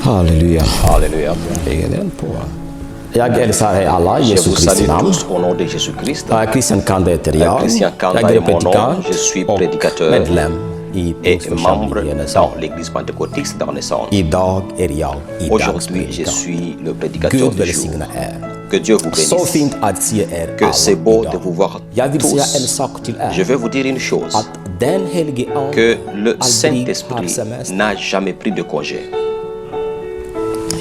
Halleluja. Halleluja. Egen på. Jag älskar er alla i Je Jesu vous Kristi salue namn. tous au nom de Jésus-Christ. Christian Kanda heter jag. Christian Kanda Jag är är mon nom. predikant Je suis och prédicateur medlem i et membre Pingstförsamlingen. dans l'église pentecôtiste de Renaissance. Idag är jag Aujourd'hui, je predikant. suis le prédicateur Gud du jour. välsigna er. Que Dieu vous Så bénisse. fint att se er Que c'est alla beau de idag. vous voir Jag vill säga en tous. sak till Je er. vais vous dire une chose. Att den helige ande Que le aldrig har Saint-Esprit semester. n'a jamais pris de congé.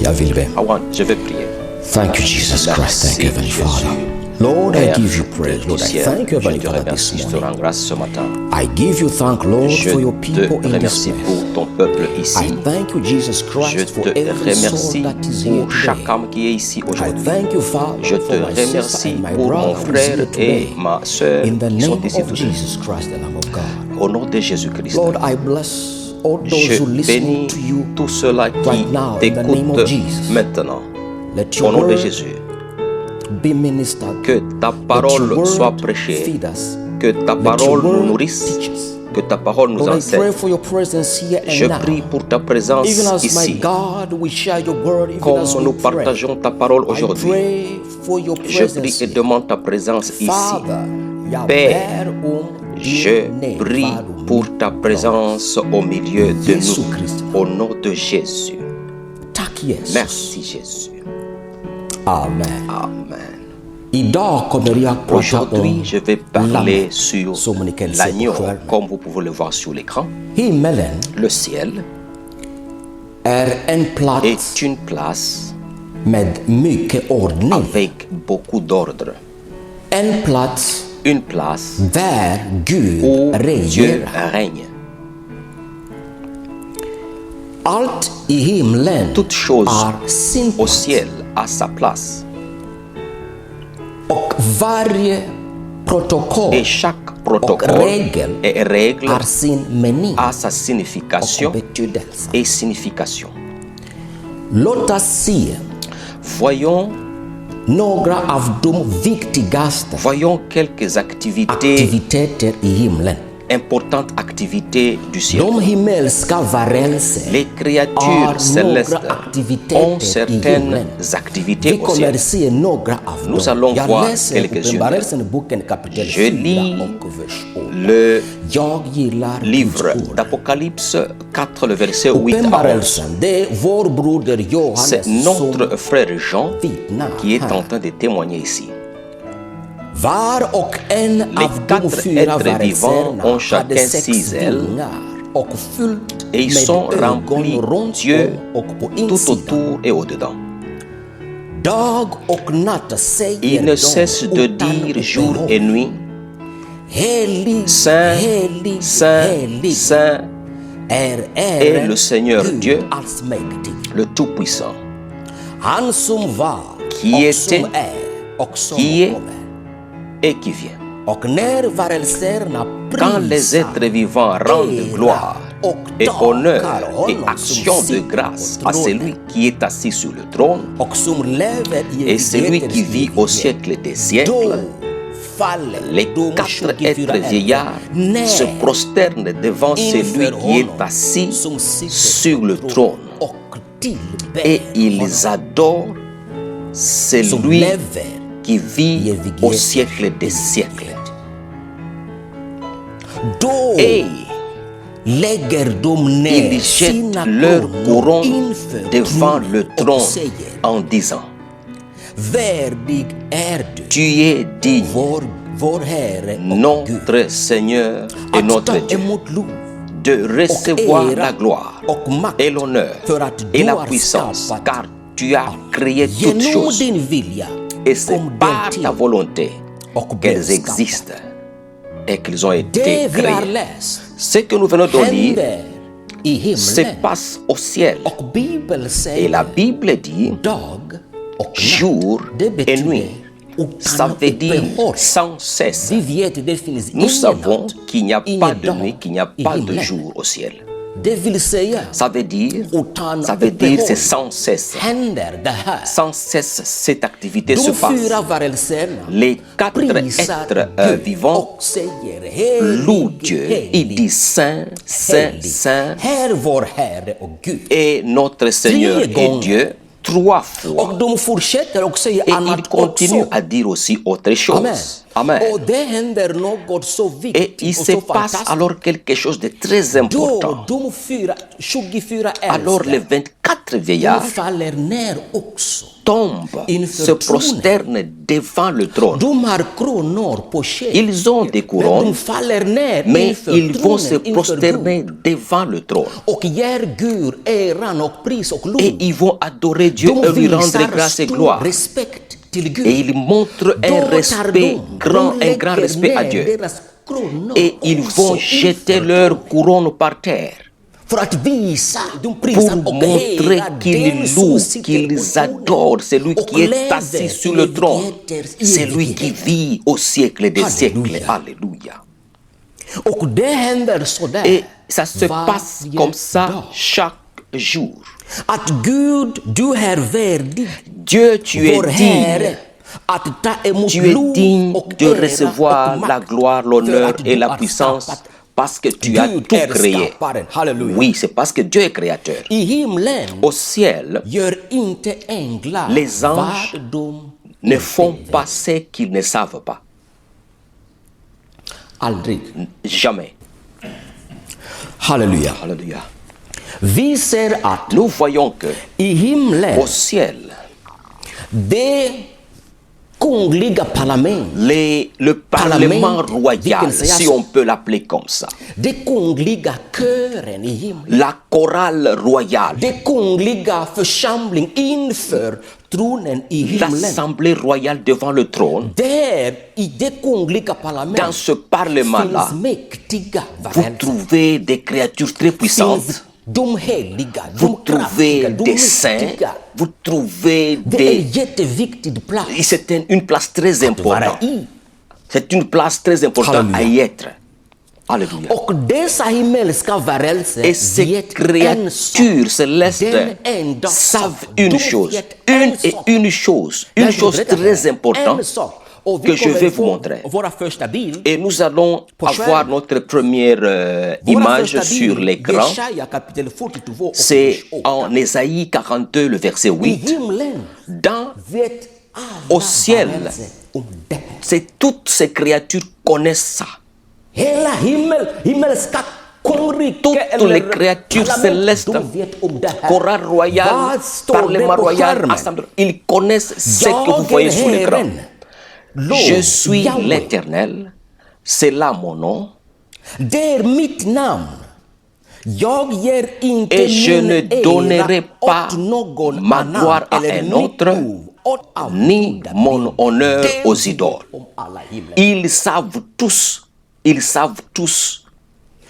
Jag vill be. Je vais prier. Thank you, Jesus Christ. Merci, Thank you, Heavenly Jésus. Father. Lord, I Père give you praise. du Lord, I ciel, thank you, je Heavenly te Father, remercie, this je te morning. rends grâce ce matin. I give you thank, Lord, Je for your te people in this remercie place. pour ton peuple I ici. thank you, Jesus Je Christ, for te every soul remercie that is here pour chaque today. âme qui est ici I aujourd'hui. thank you, Father, Je te for my sister remercie and my pour brother mon who is frère here today. et ma sœur In the qui sont name ici of tous deux. Jesus Christ, the Lamb of God. Au nom de Jésus-Christ, Lord, I bless all those je who listen bénis to you tous ceux-là qui right now, in the name of t'écoutent Jesus. maintenant. Let Au your nom de word Jésus, be ministered. que ta Let your parole word soit prêchée, feed us. que ta Let your parole nous word nourrisse, teach us. que ta parole nous Lord, I enseigne. pray for your presence here Je and now. prie pour ta présence Even as my ici. God, we share your word, even Comme as we nous pray. partageons ta parole I aujourd'hui, pray for your je presence prie et here. demande ta présence ici. Father, Père, je din prie närvaro pour mitt ta bland présence au milieu de Jesu nous. Kristi. Au nom de Jésus. Tack Jesus. Merci Jésus. Amen. Amen. Idag kommer jag prata Aujourd'hui, om je vais parler lammet, sur som ni kan se l'agneau, på skärmen. comme vous pouvez le voir sur l'écran. Himmelen Le ciel är en plats est une place med mycket ordning. avec beaucoup d'ordre. En plats Une place där Gud où Dieu regerar. règne. Allt i himlen Toute chose är sin au plats. ciel a sa place. Och varje protokoll Et chaque och protocole regel et règle har sin mening a sa och signification betydelse. et signification. Låt oss se Voyons, några av de viktigaste voyons quelques activités, aktiviteter i himlen. importantes activités du ciel. De himmelska varelser Les créatures har célestes några ont aktiviteter i certaines himlen. activités Vi au kommer ciel. se några av Nous dem. allons Jag voir läser quelques-unes. Uppenbarelseboken kapitel Je 4 lis och vers 8. Le Jag gillar livre Guds ord. d'Apocalypse 4, le verset 8 à 11. Uppenbarelsen, det är vår broder C'est Johannes notre som frère Jean vittnar qui est en här. train de témoigner ici. Var och en av de quatre 4 êtres vivants varelserna ont chacun hade 6 6 ailes vingar och fyllt Et ils sont med remplis ögon runt Dieu om och på tout insidan. autour et au-dedans. Dag och natt säger Ils ne de cessent de utan dire jour uppehåll. et nuit, Helig, Saint, helig, Saint, helig Saint är est le Seigneur Gud Dieu, allsmäktig. le Tout-Puissant, Han som var Qui och som était, är och som qui est, kommer. et qui vient. Och när varelserna Quand les êtres vivants rendent gloire et honneur et action de grâce à celui qui est assis sur le trône och som lever i et celui qui vit au siècle des siècles, les 4 êtres vieillards se prosternent devant celui qui est assis sur le trône et ils adorent celui qui vit au siècle des siècles. Et lägger de ner ils sina jettent leur couronne inför devant le och trône säger: en disant, Värdig är du, tu es digne, vår Herre och Gud, notre Seigneur et att notre ta Dieu, emot lov de recevoir era la gloire och makt et l'honneur för att et du la har puissance, skapat car tu as créé toutes genom choses din vilja et c'est kom par den till ta volonté och blev qu'elles skapad. existent et qu'elles ont été Det vi har créées. läst Ce que nous venons de lire händer i se himlen passe au ciel och Bibeln et säger la Bible dit dag och jour natt. Det et betyder nuit. Ça utan veut dire uppehåll. sans cesse. Vi vet det finns Nous ingen savons natt, qu'il n'y a ingen pas de dag nuit, qu'il n'y a i pas de himlen. jour au ciel. Det vill säga, Ça veut dire utan c'est sans cesse. händer det här. Sans cesse, cette activité se De passe. fyra varelserna Les quatre prisar êtres Gud vivants och säger helig, louent Dieu. Il dit Saint, Saint, helig. Saint. Herr vår Herre och Gud. Et notre Seigneur est Dieu 3 fois. Och de fortsätter och säger Et il annat continue också. à dire aussi autre Amen. chose. Amen. Och det händer något så Et viktigt il och se så passe fantastiskt. alors quelque chose de très Då important. de 24 Alors les äldste 24 de vieillards faller ner också. tombent, Inför se tronen. prosternent devant le trône. De har kronor på sig. Ils ont des Men de couronnes, faller ner mais inför ils vont se tronen, inför prosterner Gud. devant le trône. Och ger Gud äran och pris och lov. Et ils vont adorer Dieu De et lui rendre visar grâce et stor gloire. respekt till Gud. Et ils montrent Då un tar respect grand, un grand lägger respect à ner Dieu. deras kronor Et ils vont också jeter inför leur couronne par terre för att visa, de pour prisar och montrer hedrar den qu'ils som louent, sitter på qu'ils tronen adorent celui och qui est lever assis sur i le trône, evigheter, i celui qui evighet. vit au siècle des siècles. Alléluia. Alléluia. Och det händer sådär Et ça se passe varje comme ça dag. chaque jour. Att Gud, du är värdig, Dieu, tu vår es Herre, digne. att ta emot Tu es lov digne och de ära recevoir och la makt gloire, för l'honneur att et du la har puissance skapat. parce que tu as Gud tout är créé. skaparen. Halleluja. Oui, c'est parce que Dieu est créateur. I himlen Au ciel, gör inte änglar les anges vad de ne font pas ce qu'ils ne savent pas. aldrig. Jamais. Halleluja. Alléluia. Vi ser att Nous voyons que i himlen au ciel, det kungliga parlament, le Parlement Parlament, royal, vilken säger si så. on peut l'appeler comme ça, det kungliga kören i himlen, la chorale royale, det kungliga församling inför tronen i himlen. l'assemblée royale devant le trône, Där i det kungliga dans parlamentet ce parlement-là, finns mäktiga vous varelser. trouvez des créatures très puissantes, Finns de heliga, vous de trouvez kraftiga, de des saints, mäktiga. vous trouvez Det är des... jätteviktig plats C'est une place très att vara importante. i. C'est une place très importante à y Halleluja. être. Alléluia. Och dessa himmelska varelser Et ces vet en sak. créatures Den célestes enda savent sak. une De chose, vet en sak. une chose très importante que je vais vous montrer. Våra första bild, Et nous allons På avoir skärm. notre première våra image första sur bild, l'écran. Jesaja kapitel 42 och C'est vers 8. en Ésaïe 42, le verset I 8. himlen Dans, vet Au alla ciel. varelser om det. c'est toutes ces créatures connaissent ça. Hela himmelska kongrike Toutes les créatures célestes, de vet om det här. chorale royale, Vad står det parlement på royal, skärmen? assemblée, ils connaissent ce que vous Jag voyez är sur l'écran. Herren. Lov, Je suis Yahweh. l'Éternel, c'est là mon nom, Det är mitt namn. Jag ger inte et je min ne donnerai ära pas åt någon ma annan gloire à eller un mitt autre, ord åt ni avgudar. mon honneur Det aux vet idoles. om alla himlen. Ils savent tous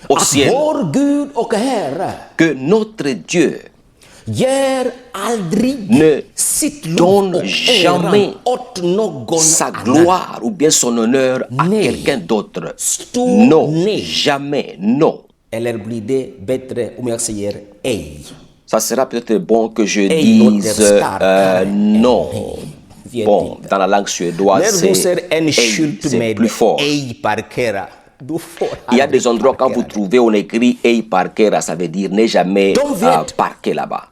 au Att ciel vår Gud och Herre que notre Dieu ger aldrig ne sitt lov donne och jamais äran åt någon sa annan. gloire ou bien son honneur à Nej. quelqu'un d'autre. Stor Non, nej. jamais, non. Eller blir det bättre om jag säger ej? Ça sera peut-être bon que je Ej låter dise starkare än non. nej. Vet Bon, inte. dans la langue suédoise, När du ser en ej, skylt c'est med plus fort. ej parkera, du får Il y a aldrig des endroits quand vous parkera. trouvez on écrit ej parkera, ça veut dire ne jamais De vet. parquer là-bas.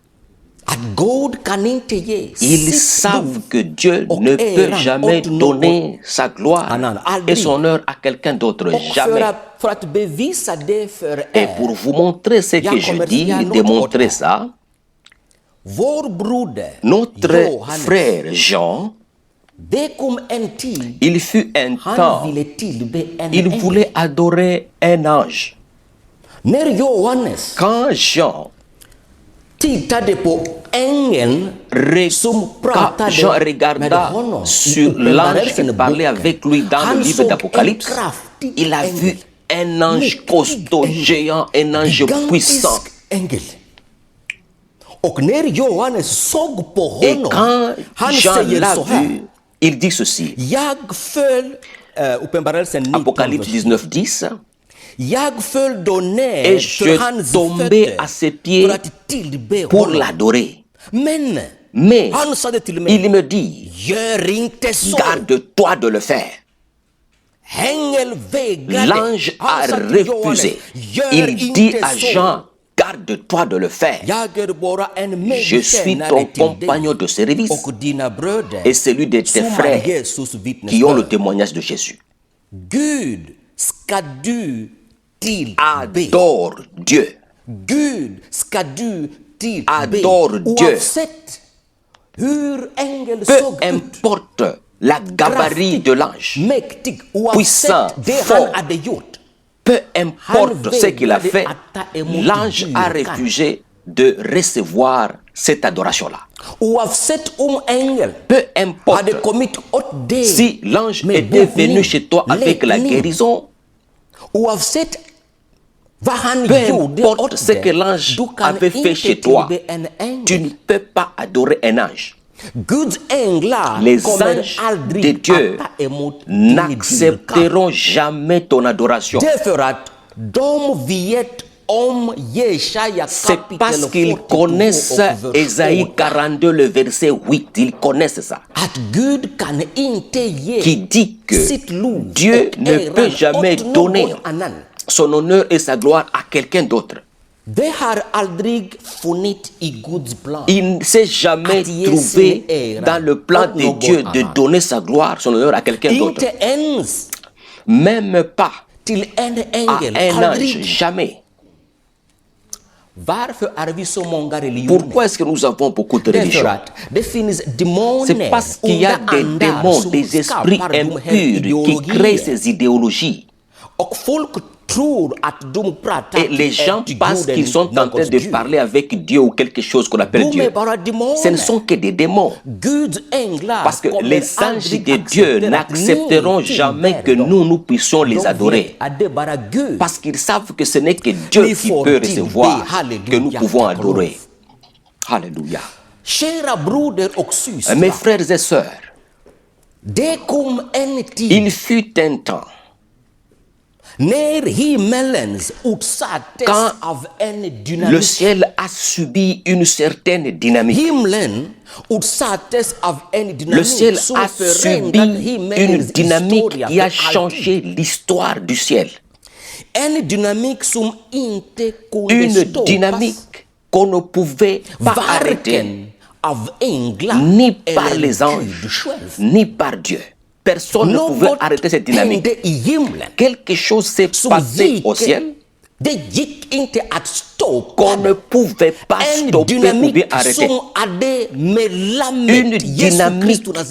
Att Gud kan inte ge Ils sitt savent lov que Dieu och ne peut äran jamais åt någon donner sa gloire annan. et Aldrig. son honneur à quelqu'un d'autre. Och Jamais. för att bevisa det för Et er, pour vous montrer ce que je dis, démontrer ça, vår broder notre Johannes, frère Jean, det kom en tid il fut un han temps, ville tillbe en il ängel. voulait adorer un ange. När Johannes Quand Jean, tittade på ängeln som pratade Jean med regarda honom sur i l'ange qui Uppenbarelsen parlait boken, avec lui dans han le livre såg d'Apocalypse, en kraftig il a ängel, vu un ange mäktig costaud, ängel, géant, un ange gigantisk puissant. ängel. Och när Johannes såg på Et honom, quand han Jean säger l'a så här: vu, il dit ceci. jag föll, Uppenbarelsen 19, Apocalypse 19, 10. Et je tombais à ses pieds pour l'adorer. Mais il me dit, garde-toi de le faire. L'ange a refusé. Il dit à Jean, garde-toi de le faire. Je suis ton compagnon de service et celui de tes frères qui ont le témoignage de Jésus. Adore Dieu. Adore Dieu. Peu importe la gabarit de l'ange, puissant, fort, peu importe ce qu'il a fait, l'ange a refusé de recevoir cette adoration-là. Peu importe si l'ange était venu chez toi avec la guérison, peu importe ce que l'ange avait fait chez toi, tu ne peux pas adorer un ange. Les anges de Dieu n'accepteront jamais ton adoration. C'est parce qu'ils connaissent Ésaïe 42, le verset 8. Ils connaissent ça. Qui dit que Dieu ne peut jamais donner son honneur et sa gloire à quelqu'un d'autre. Il ne s'est jamais trouvé dans le plan de Dieu de donner sa gloire, son honneur à quelqu'un d'autre. Même pas à un ange, jamais. Pourquoi est-ce que nous avons beaucoup de religions? C'est parce qu'il y a des démons, des esprits impurs qui créent ces idéologies. Et les gens pensent qu'ils sont en train de parler avec Dieu ou quelque chose qu'on appelle Dieu. Ce ne sont que des démons. Parce que les anges de Dieu n'accepteront jamais que nous puissions les adorer. Parce qu'ils savent que ce n'est que Dieu qui peut recevoir, que nous pouvons adorer. Alléluia. Mes frères et sœurs, il fut un temps quand le ciel a subi une certaine dynamique. Le ciel a subi une dynamique qui a changé l'histoire du ciel. Une dynamique qu'on ne pouvait pas arrêter, ni par les anges, ni par Dieu. Personne ne pouvait arrêter cette dynamique. Quelque chose s'est passé au ciel qu'on ne pouvait pas stopper ou bien arrêter.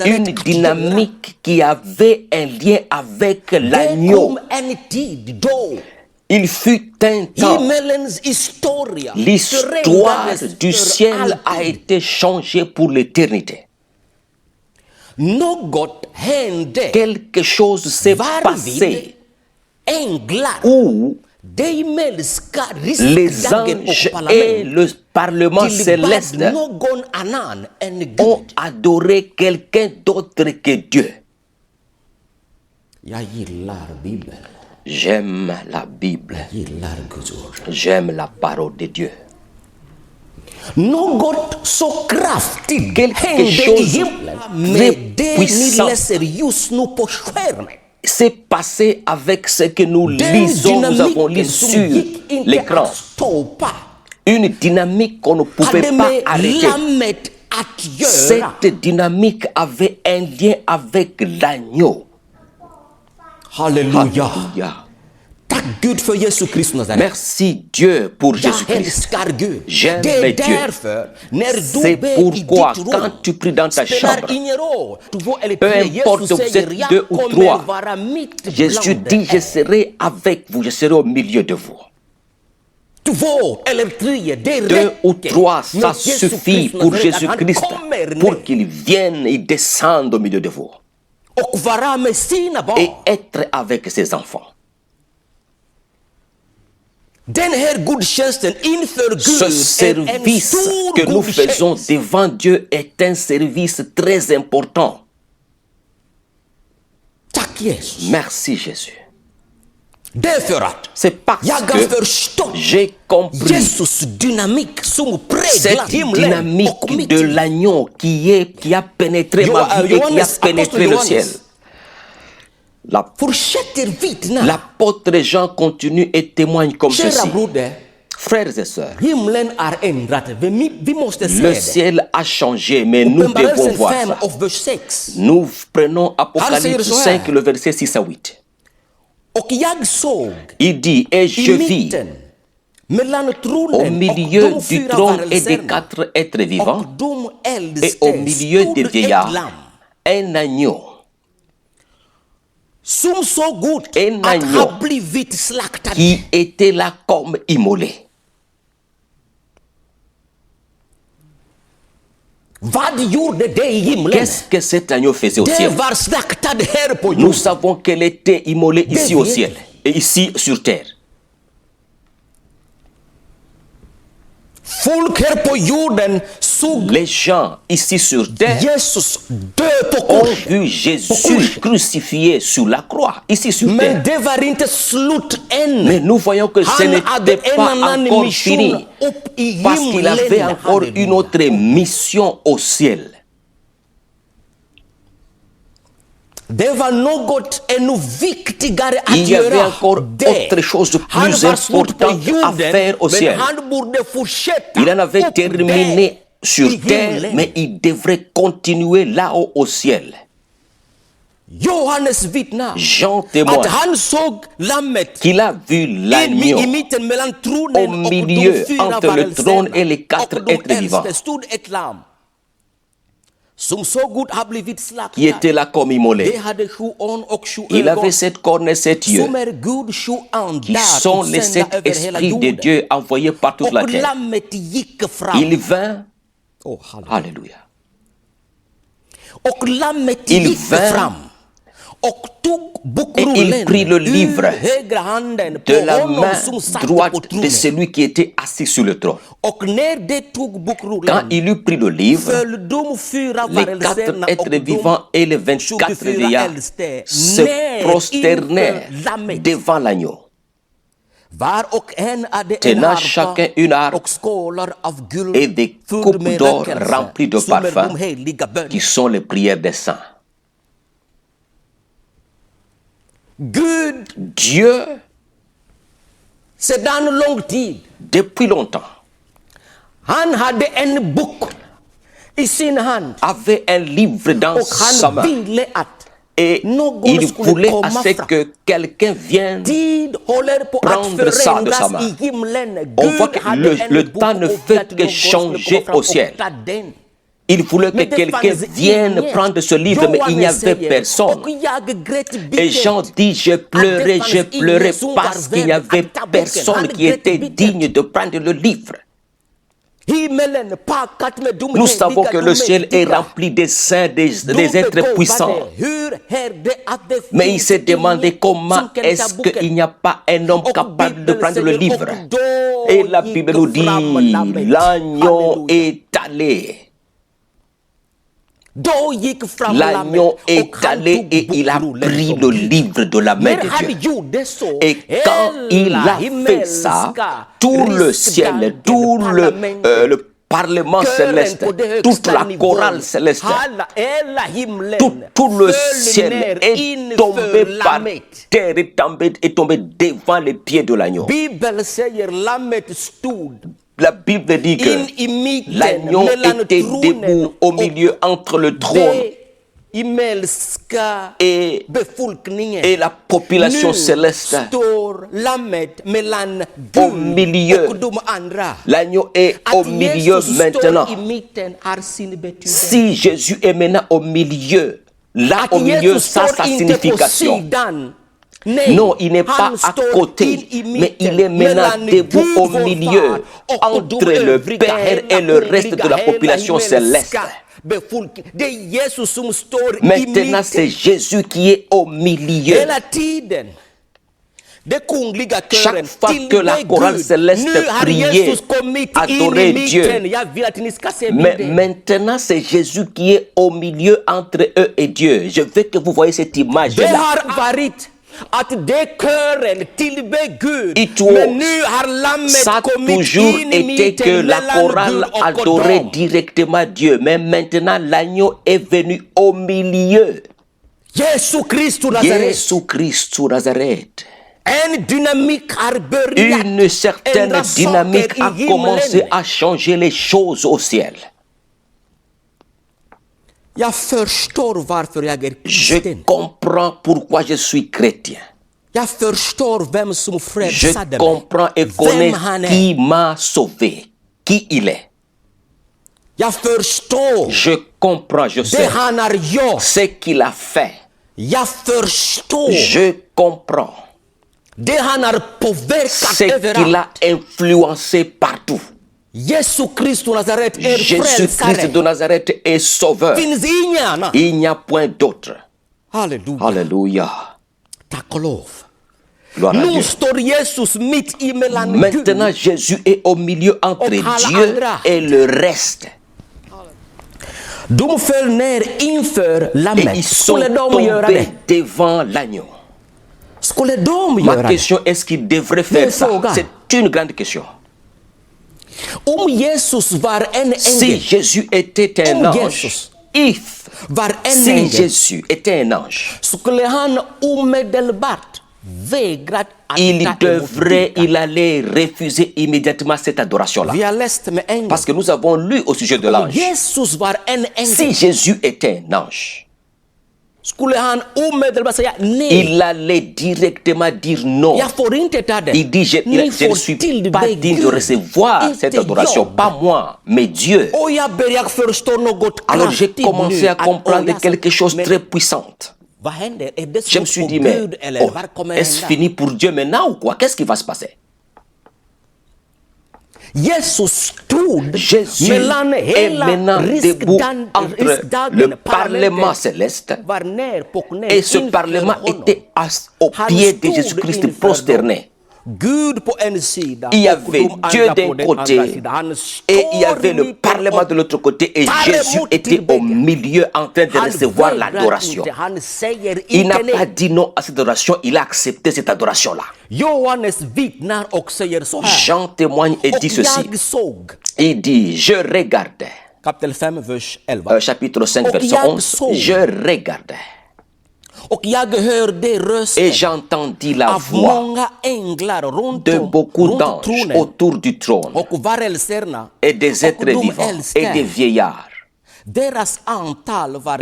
Une dynamique qui avait un lien avec l'agneau. Il fut un temps, l'histoire du ciel a été changée pour l'éternité. Quelque chose s'est passé où les anges et le Parlement céleste ont adoré quelqu'un d'autre que Dieu. J'aime la Bible. J'aime la parole de Dieu. Quelque chose très puissant s'est passé avec ce que nous lisons, nous avons lu sur l'écran. Une dynamique qu'on ne pouvait pas arrêter. Cette dynamique avait un lien avec l'agneau. Alléluia. Merci Dieu pour Jésus-Christ. J'aime Dieu. C'est pourquoi quand tu pries dans ta chambre, peu importe que vous êtes 2 ou 3, Jésus dit, je serai avec vous, je serai au milieu de vous. 2 ou 3, ça suffit pour Jésus-Christ, pour qu'il vienne et descende au milieu de vous. Et être avec ses enfants. Ce service que nous faisons devant Dieu est un service très important. Merci Jésus. C'est parce que j'ai compris cette dynamique de l'agneau qui a pénétré ma vie et qui a pénétré le ciel. L'apôtre Jean continue et témoigne comme ceci. Frères et sœurs, le ciel a changé, mais nous devons voir ça. Nous prenons Apocalypse 5, le verset 6 à 8. Il dit, et je vis au milieu du trône et des 4 êtres vivants, et au milieu des vieillards, un agneau. Un agneau qui était là comme immolé. Qu'est-ce que cet agneau faisait au ciel? Nous savons qu'elle était immolée ici au ciel et ici sur terre. Les gens ici sur terre ont vu Jésus crucifié sur la croix, ici sur terre. Mais nous voyons que ce n'était pas encore fini, parce qu'il avait encore une autre mission au ciel. Il y avait encore autre chose de plus importante à faire au ciel. Il en avait terminé sur terre, mais il devrait continuer là-haut au ciel. Jean témoigne qu'il a vu l'agneau au milieu entre le trône et les 4 êtres vivants, qui était là comme immolé. Il avait 7 cornes et 7 yeux, qui sont les 7 esprits de Dieu envoyés par toute la terre. Il vint, alléluia, il vint et il prit le livre de la main droite de celui qui était assis sur le trône. Quand il eut pris le livre, les 4 êtres vivants et les 24 vieillards se prosternèrent devant l'agneau, tenant chacun une harpe et des coupes d'or remplies de parfums, qui sont les prières des saints. Dieu, depuis longtemps, avait un livre dans sa main et il voulait assez que quelqu'un vienne prendre ça de sa main. On voit que le temps ne fait que changer au ciel. Il voulait que quelqu'un vienne prendre ce livre, mais il n'y avait personne. Et Jean dit, j'ai pleuré parce qu'il n'y avait personne qui était digne de prendre le livre. Nous savons que le ciel est rempli des saints, des êtres puissants. Mais il s'est demandé comment est-ce qu'il n'y a pas un homme capable de prendre le livre. Et la Bible nous dit, l'agneau est allé. L'agneau est allé et il a pris le livre de la main de Dieu. Et quand il a fait ça, tout le ciel, tout le parlement céleste, toute la chorale céleste, tout le ciel est tombé par terre, est tombé devant les pieds de l'agneau. La Bible dit que l'agneau était debout au milieu entre le trône et la population céleste. Au milieu, l'agneau est au milieu maintenant. Si Jésus est maintenant au milieu, là au milieu, ça sa signification. Non, il n'est pas à côté, mais il est maintenant debout au milieu, entre le Père et le reste de la population céleste. Maintenant, c'est Jésus qui est au milieu. Chaque fois que la chorale céleste priait, adorait Dieu, mais maintenant c'est Jésus qui est au milieu entre eux et Dieu. Je veux que vous voyez cette image-là. Ça a toujours été que la chorale adorait directement Dieu. Mais maintenant, l'agneau est venu au milieu. Jésus Christ Nazareth. Une certaine dynamique a commencé à changer les choses au ciel. Je comprends pourquoi je suis chrétien. Je comprends et connais qui m'a sauvé, qui il est. Je comprends, je sais ce qu'il a fait. Je comprends ce qu'il a influencé partout. Jésus-Christ de Nazareth est sauveur. Il n'y a point d'autre. Alléluia. Gloire à Dieu. Maintenant, Jésus est au milieu entre Dieu et le reste. Et ils sont tombés devant l'agneau. Ma question, est-ce qu'il devrait faire ça? C'est une grande question. Si Jésus était un ange, si Jésus était un ange, il allait refuser immédiatement cette adoration-là. Parce que nous avons lu au sujet de l'ange. Si Jésus était un ange, il allait directement dire non. Il dit, je ne suis pas digne de recevoir cette adoration, pas moi, mais Dieu. Alors j'ai commencé à comprendre quelque chose de très puissant. Je me suis dit, mais est-ce fini pour Dieu maintenant ou quoi? Qu'est-ce qui va se passer? Jésus est maintenant debout entre le Parlement céleste et ce Parlement était au pied de Jésus-Christ prosterné. Il y avait Dieu d'un côté et il y avait le Parlement de l'autre côté et Jésus était au milieu en train de recevoir l'adoration. Il n'a pas dit non à cette adoration, il a accepté cette adoration-là. Jean témoigne et dit ceci. Il dit, je regardais. Chapitre 5, verset 11. Je regardais. Et j'entendis la voix de beaucoup d'anges autour du trône et des êtres vivants et des vieillards. Et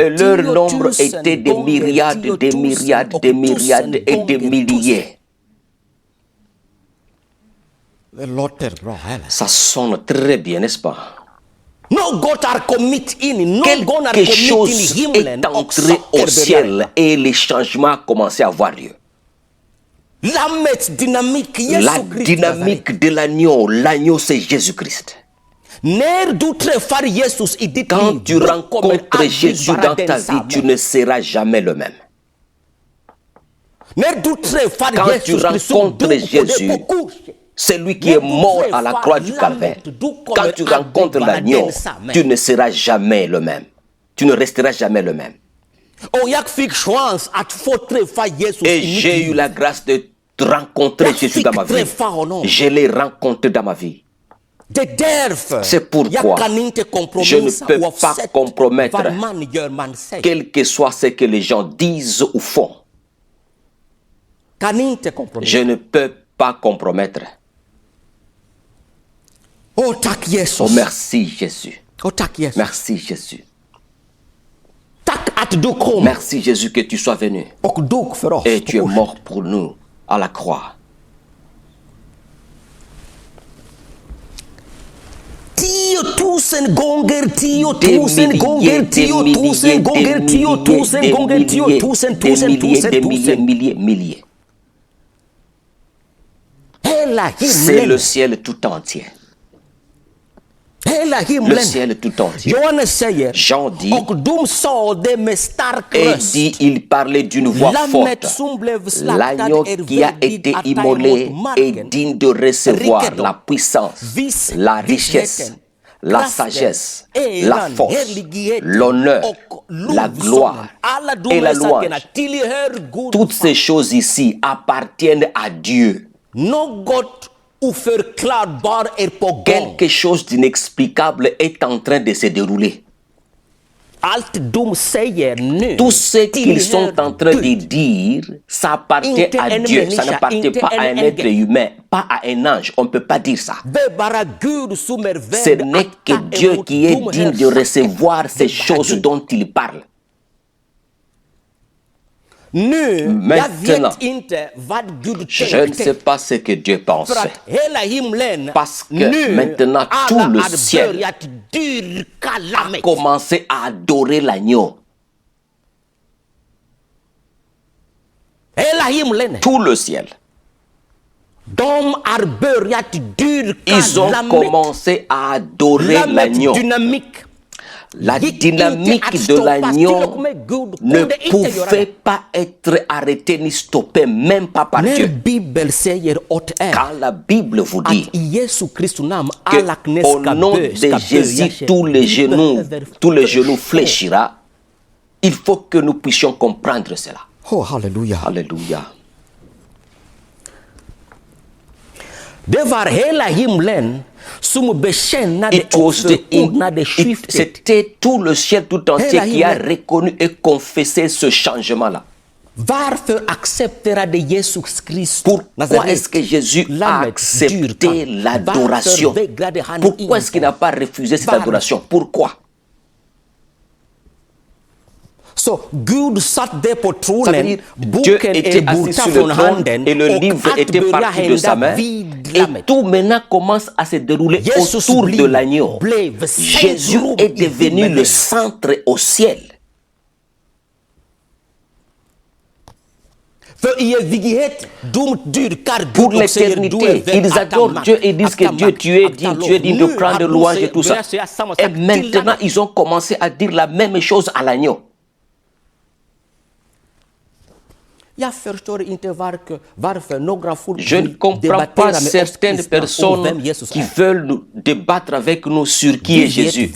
leur nombre était des myriades, des myriades, des myriades et des milliers. Ça sonne très bien, n'est-ce pas? Quelque chose est entré au ciel et les changements ont commencé à avoir lieu. La dynamique de l'agneau, l'agneau c'est Jésus-Christ. Quand tu rencontres Jésus dans ta vie, tu ne seras jamais le même. Quand tu rencontres Jésus, c'est lui qui est mort à la croix du Calvaire. Quand tu rencontres l'agneau, tu ne seras jamais le même. Tu ne resteras jamais le même. Et j'ai eu la grâce de rencontrer Jésus dans ma vie. Je l'ai rencontré dans ma vie. C'est pourquoi je ne peux pas compromettre, quel que soit ce que les gens disent ou font. Je ne peux pas compromettre. Oh, merci Jésus. Merci Jésus. Merci Jésus que tu sois venu. Et tu es mort pour nous à la croix. Milliers. C'est le ciel tout entier. Le ciel tout entier. Jean dit, et dit, il parlait d'une voix forte. L'agneau qui a été immolé est digne de recevoir la puissance, la richesse, la sagesse, la force, l'honneur, la gloire et la louange. Toutes ces choses ici appartiennent à Dieu. Quelque chose d'inexplicable est en train de se dérouler. Tout ce qu'ils sont en train de dire, ça appartient à Dieu. Ça n'appartient pas à un être humain, pas à un ange. On ne peut pas dire ça. Ce n'est que Dieu qui est digne de recevoir ces choses dont il parle. Maintenant, je ne sais pas ce que Dieu pensait. Parce que maintenant, tout le ciel a commencé à adorer l'agneau. Tout le ciel. Ils ont commencé à adorer l'agneau. La dynamique de l'agneau ne pouvait pas être arrêtée ni stoppée, même pas par Dieu. Quand la Bible vous dit qu'au nom de Jésus, tous les genoux fléchira, il faut que nous puissions comprendre cela. Oh, halleluja. Alléluia. C'était tout le ciel tout entier qui a reconnu et confessé ce changement-là. Pourquoi est-ce que Jésus a accepté l'adoration? Pourquoi est-ce qu'il n'a pas refusé cette adoration? Pourquoi? Ça veut dire, Dieu était assis sur le trône et le livre était parti de sa main. Et tout maintenant commence à se dérouler autour de l'agneau. Jésus est devenu le centre au ciel. Pour l'éternité, ils adorent Dieu et disent que Dieu, tu es digne de prendre louange et tout ça. Et maintenant, ils ont commencé à dire la même chose à l'agneau. Je ne comprends pas certaines personnes qui veulent nous débattre avec nous sur qui est Jésus.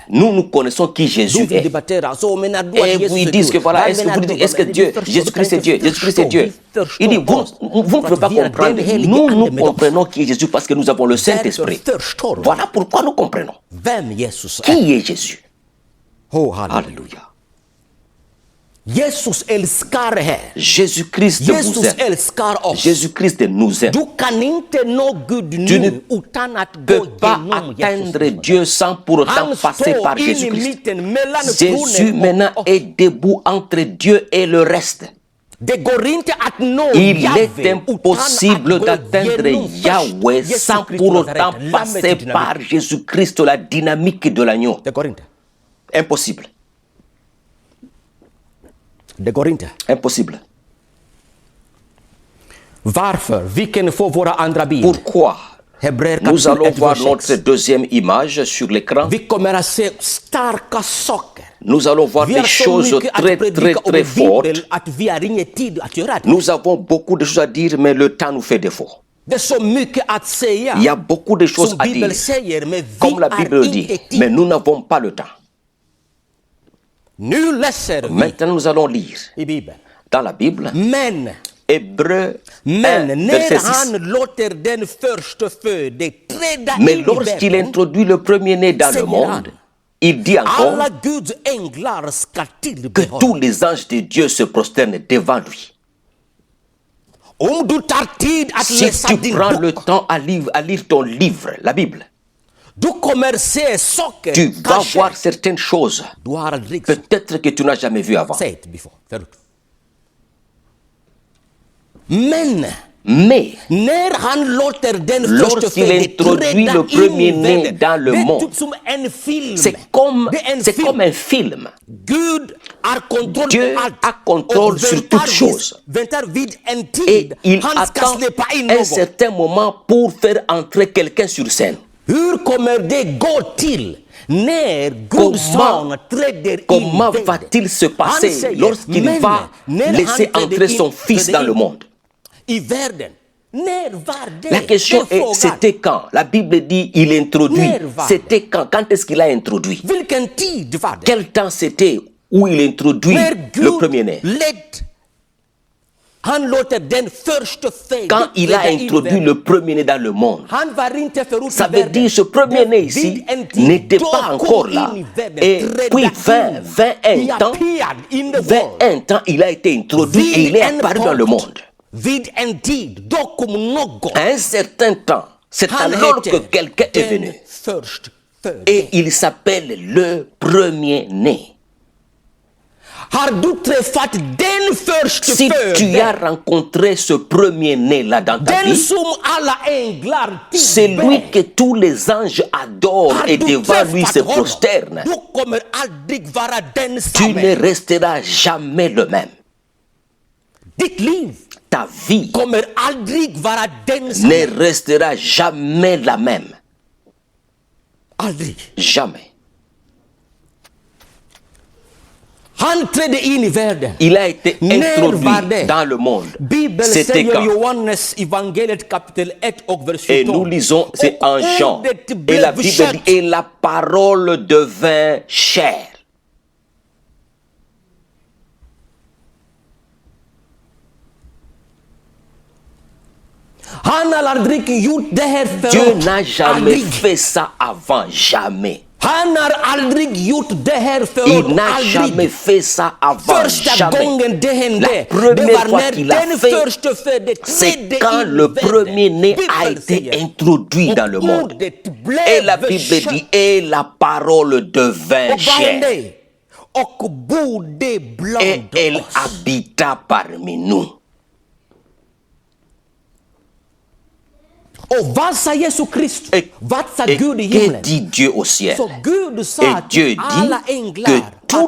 Nous connaissons qui Jésus est. Et vous ils disent que voilà, est-ce que Dieu, Jésus-Christ est Dieu, Jésus-Christ est Dieu. Il dit, vous ne pouvez pas comprendre. Nous comprenons qui est Jésus parce que nous avons le Saint-Esprit. Voilà pourquoi nous comprenons. Qui est Jésus? Oh, Alléluia. Jésus-Christ vous aime. Jésus-Christ nous aime. Tu ne peux pas atteindre Dieu sans pour autant passer par Jésus-Christ. Jésus maintenant est debout entre Dieu et le reste. Il est impossible d'atteindre Yahweh sans pour autant passer par Jésus-Christ, la dynamique de l'agneau. Impossible. Impossible. Pourquoi? Nous allons voir notre deuxième image sur l'écran. Nous allons voir des choses très fortes. Nous avons beaucoup de choses à dire, mais le temps nous fait défaut. Il y a beaucoup de choses à dire, comme la Bible dit, mais nous n'avons pas le temps. Maintenant, nous allons lire dans la Bible, Hébreux 1, verset 6. Mais lorsqu'il introduit le premier-né dans le monde, il dit encore que tous les anges de Dieu se prosternent devant lui. Si tu prends le temps à lire ton livre, la Bible, tu vas voir certaines choses, peut-être que tu n'as jamais vu avant. Mais lorsqu'il introduit le premier-né dans le monde, c'est comme un film. Dieu a contrôle sur toutes choses. Et il attend un certain moment pour faire entrer quelqu'un sur scène. Comment va-t-il se passer lorsqu'il va laisser entrer son fils dans le monde? La question est, c'était quand? La Bible dit, il introduit. C'était quand? Quand est-ce qu'il a introduit? Quel temps c'était où il introduit le premier-né? Quand il a introduit le premier-né dans le monde, ça veut dire ce premier-né ici n'était pas encore là. Et puis, vers un temps, il a été introduit et il est apparu dans le monde. À un certain temps, c'est alors que quelqu'un est venu. Et il s'appelle le premier-né. Si tu as rencontré ce premier-né là dans ta vie, c'est lui que tous les anges adorent et devant lui se prosternent. Tu ne resteras jamais le même. Ta vie ne restera jamais la même. Jamais. Il a été introduit dans le monde. C'était quand? Et nous lisons, c'est en Jean. Et la Bible dit, et la parole devint chair. Dieu n'a jamais fait ça avant, jamais. Il n'a jamais fait ça avant, jamais. La première fois qu'il a fait, c'est quand le premier-né a été introduit dans le monde. Et la Bible dit, et la parole devint chair. Et elle habita parmi nous. Et que dit Dieu au ciel? Et Dieu dit que tous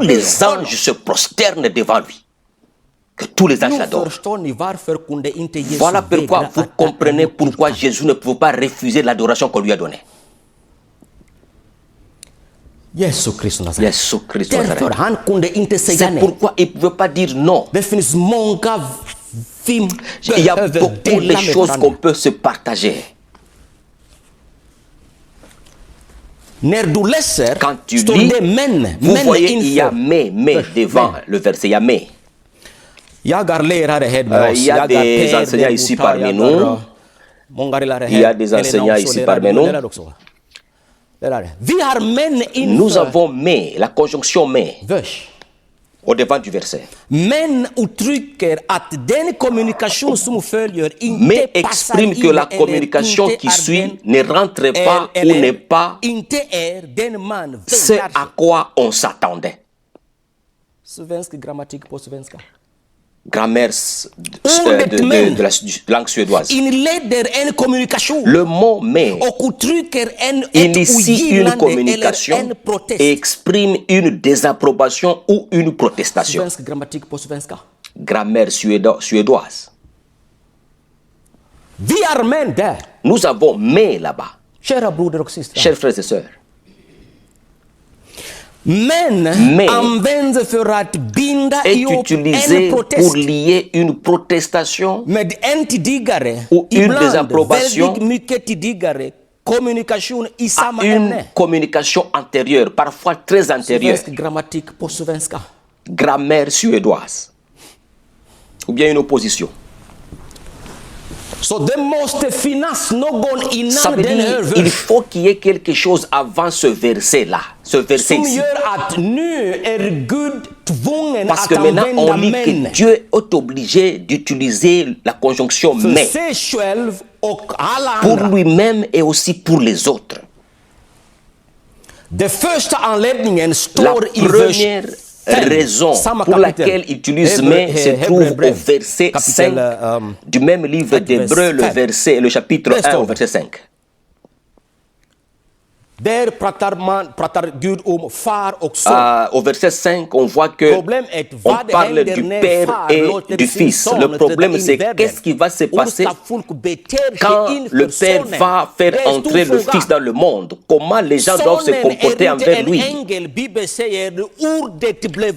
les anges se prosternent devant lui. Que tous les anges l'adorent. Voilà pourquoi vous comprenez pourquoi Jésus ne pouvait pas refuser l'adoration qu'on lui a donnée. Yesu Kristo Nazareth. C'est pourquoi il ne pouvait pas dire non. Il y a beaucoup de choses qu'on peut se partager. Quand tu lis, vous voyez, il y a mais devant le verset, il y a mais. Il y a des enseignants ici parmi nous. Il y a des enseignants ici parmi nous. Nous avons mais, la conjonction mais. Au devant du verset. Mais exprime que la communication qui suit ne rentre pas ou n'est pas ce à quoi on s'attendait. Grammaire de la langue suédoise. Le mot mais initie une communication et exprime une désapprobation ou une protestation. Grammaire suédoise. Nous avons mais là-bas. Chers frères et sœurs. Mais est utilisé pour lier une protestation ou une désapprobation à une communication antérieure, parfois très antérieure. Grammaire suédoise. Ou bien une opposition. Ça veut dire il faut qu'il y ait quelque chose avant ce verset-là, ce verset ici. Parce que maintenant on lit que Dieu est obligé d'utiliser la conjonction mais pour lui-même et aussi pour les autres. La première raison pour laquelle il utilise mais se trouve au verset 5 du même livre d'Hébreux, le chapitre 1 au verset 5. Au verset 5, on voit que on parle du Père et du Fils. Le problème, c'est qu'est-ce qui va se passer quand le Père va faire entrer le Fils dans le monde? Comment les gens doivent se comporter envers lui?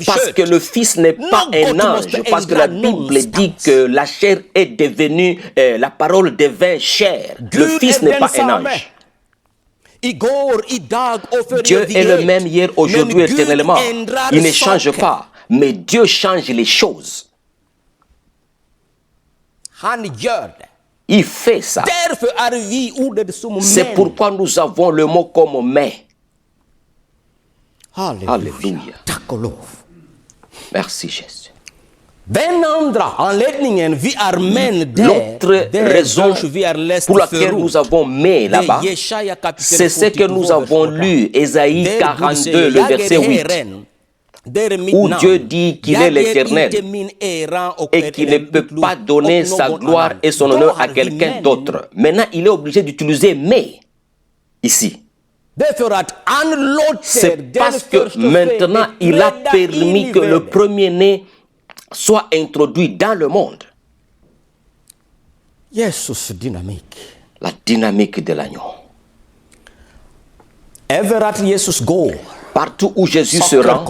Parce que le Fils n'est pas un ange. Parce que la Bible dit que la chair est devenue, la parole devint chair. Le Fils n'est pas un ange. Dieu est le même hier, aujourd'hui, éternellement. Il ne change pas, mais Dieu change les choses. Il fait ça. C'est pourquoi nous avons le mot comme mais. Alléluia. Merci Jésus. L'autre raison pour laquelle nous avons mais là-bas, c'est ce que nous avons lu, Ésaïe 42, le verset 8, où Dieu dit qu'il est l'Éternel et qu'il ne peut pas donner sa gloire et son honneur à quelqu'un d'autre. Maintenant, il est obligé d'utiliser mais ici. C'est parce que maintenant, il a permis que le premier-né soit introduit dans le monde. La dynamique de l'agneau. Partout où Jésus se rend,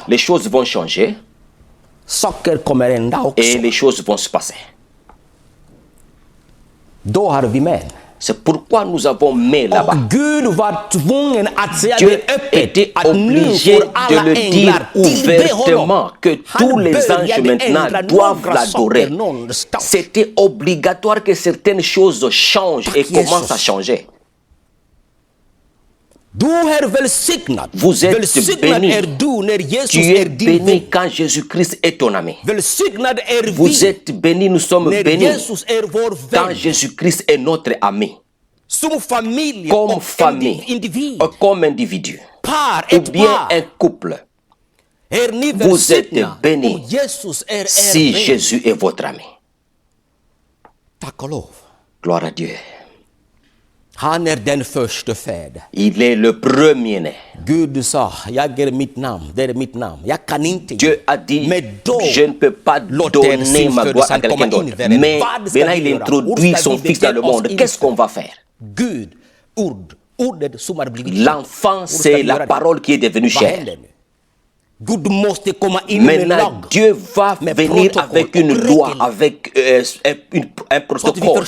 les choses vont changer et les choses vont se passer. C'est pourquoi nous avons mis là-bas. Dieu était obligé de le dire ouvertement que tous les anges maintenant doivent l'adorer. C'était obligatoire que certaines choses changent et commencent à changer. Vous êtes béni. Tu es béni quand Jésus-Christ est ton ami. Vous êtes béni, nous sommes bénis quand Jésus-Christ est notre ami. Comme famille, comme individu, ou bien un couple. Vous êtes béni si Jésus est votre ami. Gloire à Dieu. Il est le premier-né. Dieu a dit, je ne peux pas donner ma gloire à quelqu'un d'autre. Mais maintenant, il introduit son Fils dans le monde. Qu'est-ce qu'on va faire? L'enfant, c'est la parole qui est devenue chair. Maintenant, Dieu va venir avec une loi, avec un protocole,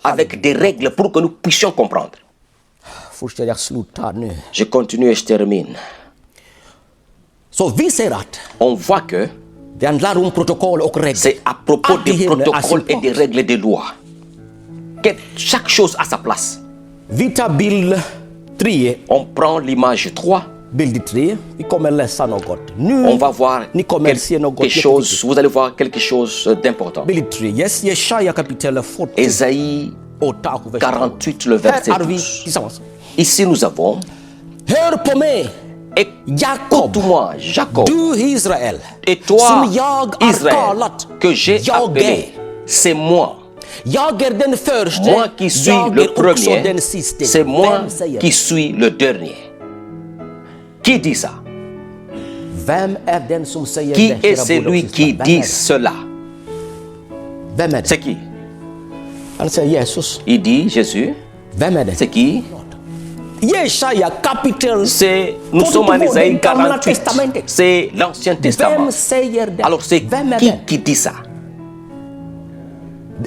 avec des règles pour que nous puissions comprendre. Je continue et je termine. On voit que c'est à propos des protocoles et des règles de loi que chaque chose a sa place. On prend l'image 3. On va voir quelque chose, vous allez voir quelque chose d'important. Ésaïe 48, le verset 12. Ici nous avons, écoute-moi, Jacob, et toi, Israël, que j'ai appelé, c'est moi. Moi qui suis le premier, c'est moi qui suis le dernier. Qui dit ça? Qui est celui qui dit cela? C'est qui? Il dit Jésus. C'est qui? Nous sommes en Ésaïe 48. C'est l'Ancien Testament. Alors c'est qui dit ça?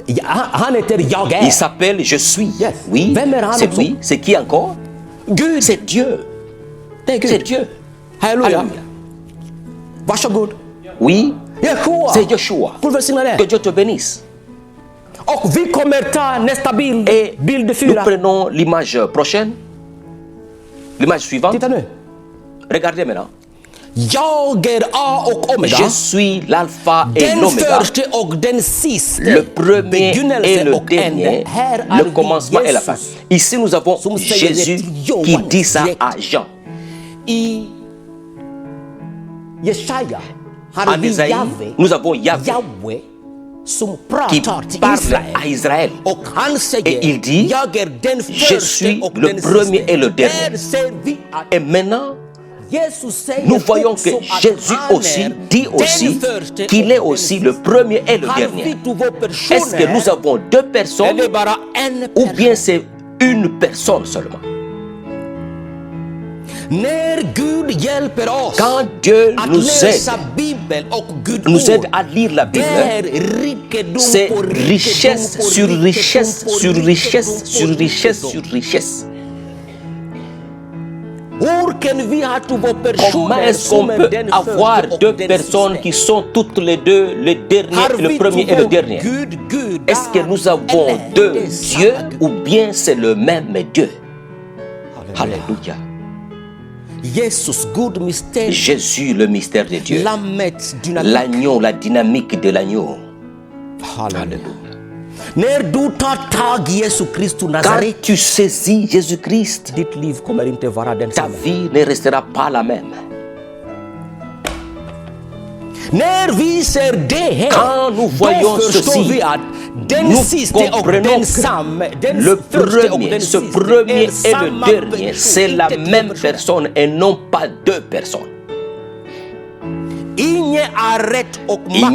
Il s'appelle Je suis. Oui, c'est lui. C'est qui encore? C'est Dieu. C'est Dieu. Alléluia. Oui, c'est Yeshua. Que Dieu te bénisse. Et nous prenons l'image prochaine. L'image suivante. Regardez maintenant. Je suis l'alpha et l'oméga, le premier et le dernier, le commencement et la fin. Ici nous avons Jésus qui dit ça à Jean. En Isaïe, nous avons Yahvé. qui parle à Israël. Et il dit, je suis le premier et le dernier. Et maintenant, nous voyons que Jésus aussi dit aussi qu'il est aussi le premier et le dernier. Est-ce que nous avons deux personnes ou bien c'est une personne seulement? Quand Dieu nous aide à lire la Bible, c'est richesse sur richesse sur richesse sur richesse sur richesse. Comment est-ce qu'on peut avoir deux personnes qui sont toutes les deux, le premier et le dernier? Est-ce que nous avons deux dieux ou bien c'est le même Dieu? Alléluia. Jésus, le mystère de Dieu. L'agneau, la dynamique de l'agneau. Alléluia. Quand tu saisis Jésus-Christ, ta vie ne restera pas la même. Quand nous voyons ceci, nous comprenons que ce premier et le dernier, c'est la même personne et non pas deux personnes. Il n'y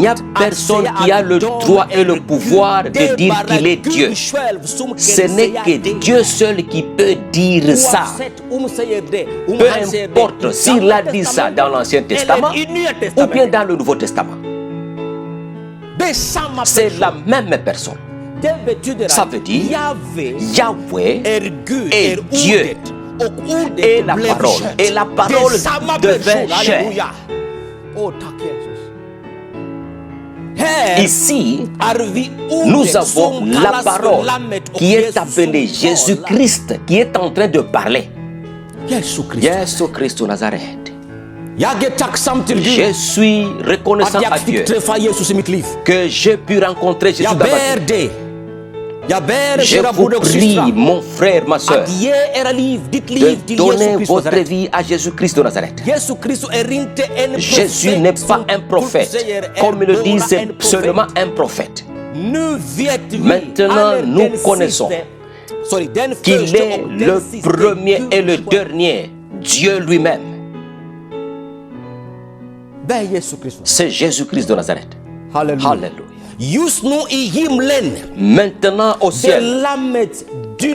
a personne qui a le droit et le pouvoir de dire qu'il est Dieu. Ce n'est que Dieu seul qui peut dire ça. Peu importe s'il a dit ça dans l'Ancien Testament ou bien dans le Nouveau Testament. C'est la même personne. Ça veut dire Yahweh est Dieu et la parole. Et la parole devint chair. Ici, nous avons la parole qui est appelée Jésus-Christ, qui est en train de parler. Jésus-Christ de Nazareth. Je suis reconnaissant à Dieu que j'ai pu rencontrer Jésus dans ma vie. Je vous prie, mon frère, ma soeur, de donner votre vie à Jésus-Christ de Nazareth. Jésus n'est pas un prophète. Comme ils le disent, c'est seulement un prophète. Maintenant, nous connaissons qu'il est le premier et le dernier, Dieu lui-même. C'est Jésus-Christ de Nazareth. Alléluia. Maintenant au ciel,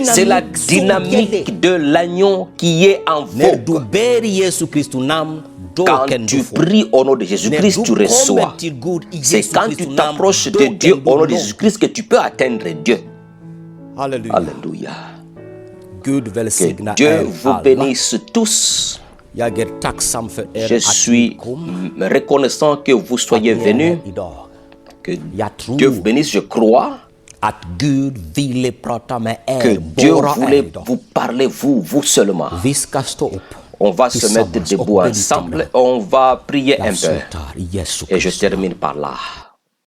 c'est la dynamique de l'agneau qui est en vogue. Quand tu pries au nom de Jésus-Christ, tu reçois. C'est quand tu t'approches de Dieu au nom de Jésus-Christ que tu peux atteindre Dieu. Alléluia. Que Dieu vous bénisse tous. Je suis reconnaissant que vous soyez venus. Que Dieu vous bénisse, je crois que Dieu voulait vous parler, vous seulement. On va se mettre debout ensemble, on va prier un peu. Et je termine par là.